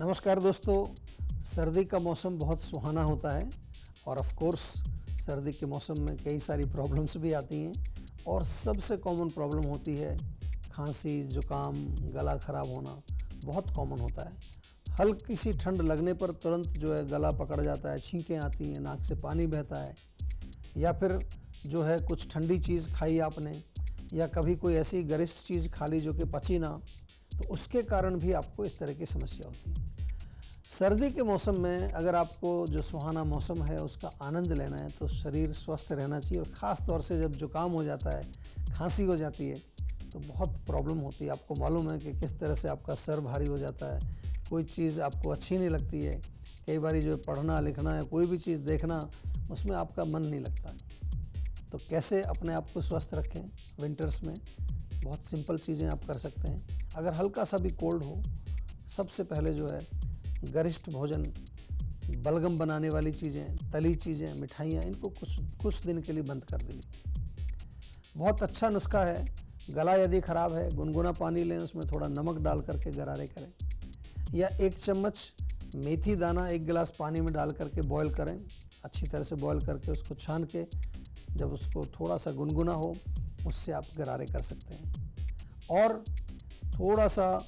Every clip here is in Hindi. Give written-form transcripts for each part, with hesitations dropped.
नमस्कार दोस्तों, सर्दी का मौसम बहुत सुहाना होता है और ऑफ कोर्स सर्दी के मौसम में कई सारी प्रॉब्लम्स भी आती हैं और सबसे कॉमन प्रॉब्लम होती है खांसी, जुकाम, गला ख़राब होना बहुत कॉमन होता है। हल्की सी ठंड लगने पर तुरंत जो है गला पकड़ जाता है, छींकें आती हैं, नाक से पानी बहता है, या फिर जो है कुछ ठंडी चीज़ खाई आपने या कभी कोई ऐसी गरिष्ठ चीज़ खा ली जो कि पची ना, तो उसके कारण भी आपको इस तरह की समस्या होती है। सर्दी के मौसम में अगर आपको जो सुहाना मौसम है उसका आनंद लेना है तो शरीर स्वस्थ रहना चाहिए, और ख़ास तौर से जब जुकाम हो जाता है, खांसी हो जाती है तो बहुत प्रॉब्लम होती है। आपको मालूम है कि किस तरह से आपका सर भारी हो जाता है, कोई चीज़ आपको अच्छी नहीं लगती है, कई बार जो पढ़ना लिखना है, कोई भी चीज़ देखना, उसमें आपका मन नहीं लगता। तो कैसे अपने आप को स्वस्थ रखें विंटर्स में? बहुत सिंपल चीज़ें आप कर सकते हैं। अगर हल्का सा भी कोल्ड हो, सबसे पहले जो है गरिष्ठ भोजन, बलगम बनाने वाली चीज़ें, तली चीज़ें, मिठाइयाँ, इनको कुछ दिन के लिए बंद कर दीजिए। बहुत अच्छा नुस्खा है। गला यदि ख़राब है, गुनगुना पानी लें, उसमें थोड़ा नमक डाल करके गरारे करें, या 1 चम्मच मेथी दाना 1 गिलास पानी में डाल करके बॉयल करें। अच्छी तरह से बॉयल करके उसको छान के जब उसको थोड़ा सा गुनगुना हो, उससे आप गरारे कर सकते हैं। और थोड़ा सा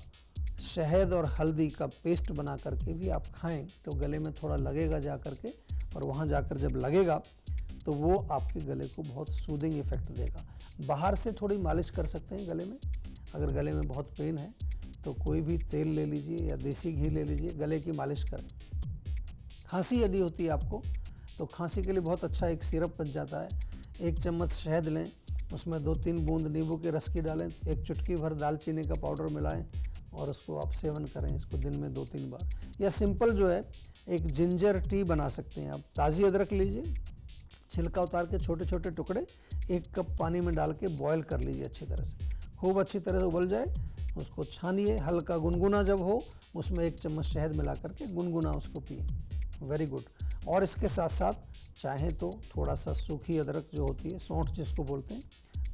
शहद और हल्दी का पेस्ट बना करके भी आप खाएं तो गले में थोड़ा लगेगा जा करके, और वहाँ जाकर जब लगेगा तो वो आपके गले को बहुत सूदिंग इफ़ेक्ट देगा। बाहर से थोड़ी मालिश कर सकते हैं गले में। अगर गले में बहुत पेन है तो कोई भी तेल ले लीजिए या देसी घी ले लीजिए, गले की मालिश करें। खांसी यदि होती है आपको तो खांसी के लिए बहुत अच्छा एक सिरप बन जाता है। 1 चम्मच शहद लें, उसमें 2-3 बूंद नींबू के रस की डालें, 1 चुटकी भर दालचीनी का पाउडर मिलाएं और उसको आप सेवन करें, इसको दिन में 2-3 बार। या सिंपल जो है एक जिंजर टी बना सकते हैं। आप ताज़ी अदरक लीजिए, छिलका उतार के छोटे छोटे टुकड़े 1 कप पानी में डाल के बॉयल कर लीजिए अच्छी तरह से। खूब अच्छी तरह से उबल जाए, उसको छानिए, हल्का गुनगुना जब हो उसमें 1 चम्मच शहद मिला करके गुनगुना उसको पिए। Very good. और इसके साथ साथ चाहें तो थोड़ा सा सूखी अदरक जो होती है, सौंठ जिसको बोलते हैं,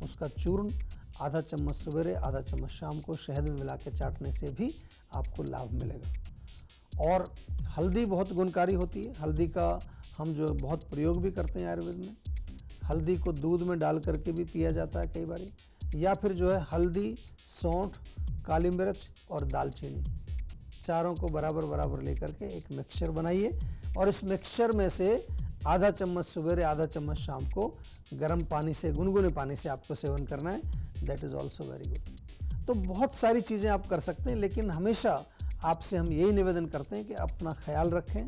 उसका चूर्ण आधा चम्मच सवेरे, आधा चम्मच शाम को शहद में मिला के चाटने से भी आपको लाभ मिलेगा। और हल्दी बहुत गुणकारी होती है। हल्दी का हम जो बहुत प्रयोग भी करते हैं आयुर्वेद में। हल्दी को दूध में डाल करके भी पिया जाता है कई बार, या फिर जो है हल्दी, सौंठ, काली मिर्च और दालचीनी, चारों को बराबर बराबर लेकर के एक मिक्सचर बनाइए, और इस मिक्सचर में से आधा चम्मच सवेरे, आधा चम्मच शाम को गर्म पानी से, गुनगुने पानी से आपको सेवन करना है। That is also very good. तो बहुत सारी चीज़ें आप कर सकते हैं, लेकिन हमेशा आपसे हम यही निवेदन करते हैं कि अपना ख्याल रखें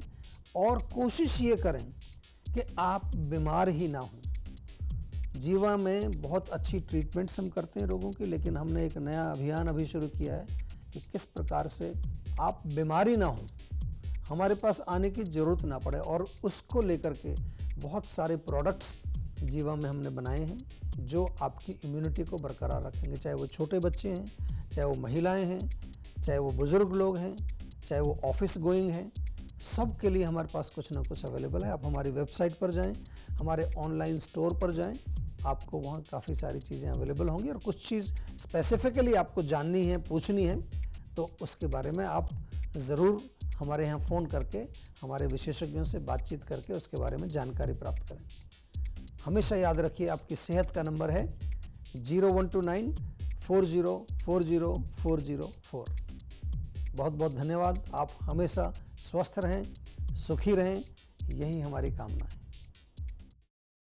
और कोशिश ये करें कि आप बीमार ही ना हों। जीवा में बहुत अच्छी ट्रीटमेंट्स हम करते हैं रोगों की, लेकिन हमने एक नया अभियान अभी शुरू किया है कि किस प्रकार से आप बीमारी ना हो, हमारे पास आने की ज़रूरत ना पड़े, और उसको लेकर के बहुत सारे प्रोडक्ट्स जीवा में हमने बनाए हैं जो आपकी इम्यूनिटी को बरकरार रखेंगे। चाहे वो छोटे बच्चे हैं, चाहे वो महिलाएं हैं, चाहे वो बुज़ुर्ग लोग हैं, चाहे वो ऑफिस गोइंग हैं, सब के लिए हमारे पास कुछ ना कुछ अवेलेबल है। आप हमारी वेबसाइट पर जाएं, हमारे ऑनलाइन स्टोर पर जाएं, आपको वहाँ काफ़ी सारी चीज़ें अवेलेबल होंगी। और कुछ चीज़ स्पेसिफिकली आपको जाननी है, पूछनी है, तो उसके बारे में आप ज़रूर हमारे यहाँ फ़ोन करके, हमारे विशेषज्ञों से बातचीत करके उसके बारे में जानकारी प्राप्त करें। हमेशा याद रखिए, आपकी सेहत का नंबर है 0129 4040 404। बहुत बहुत धन्यवाद। आप हमेशा स्वस्थ रहें, सुखी रहें, यही हमारी कामना है।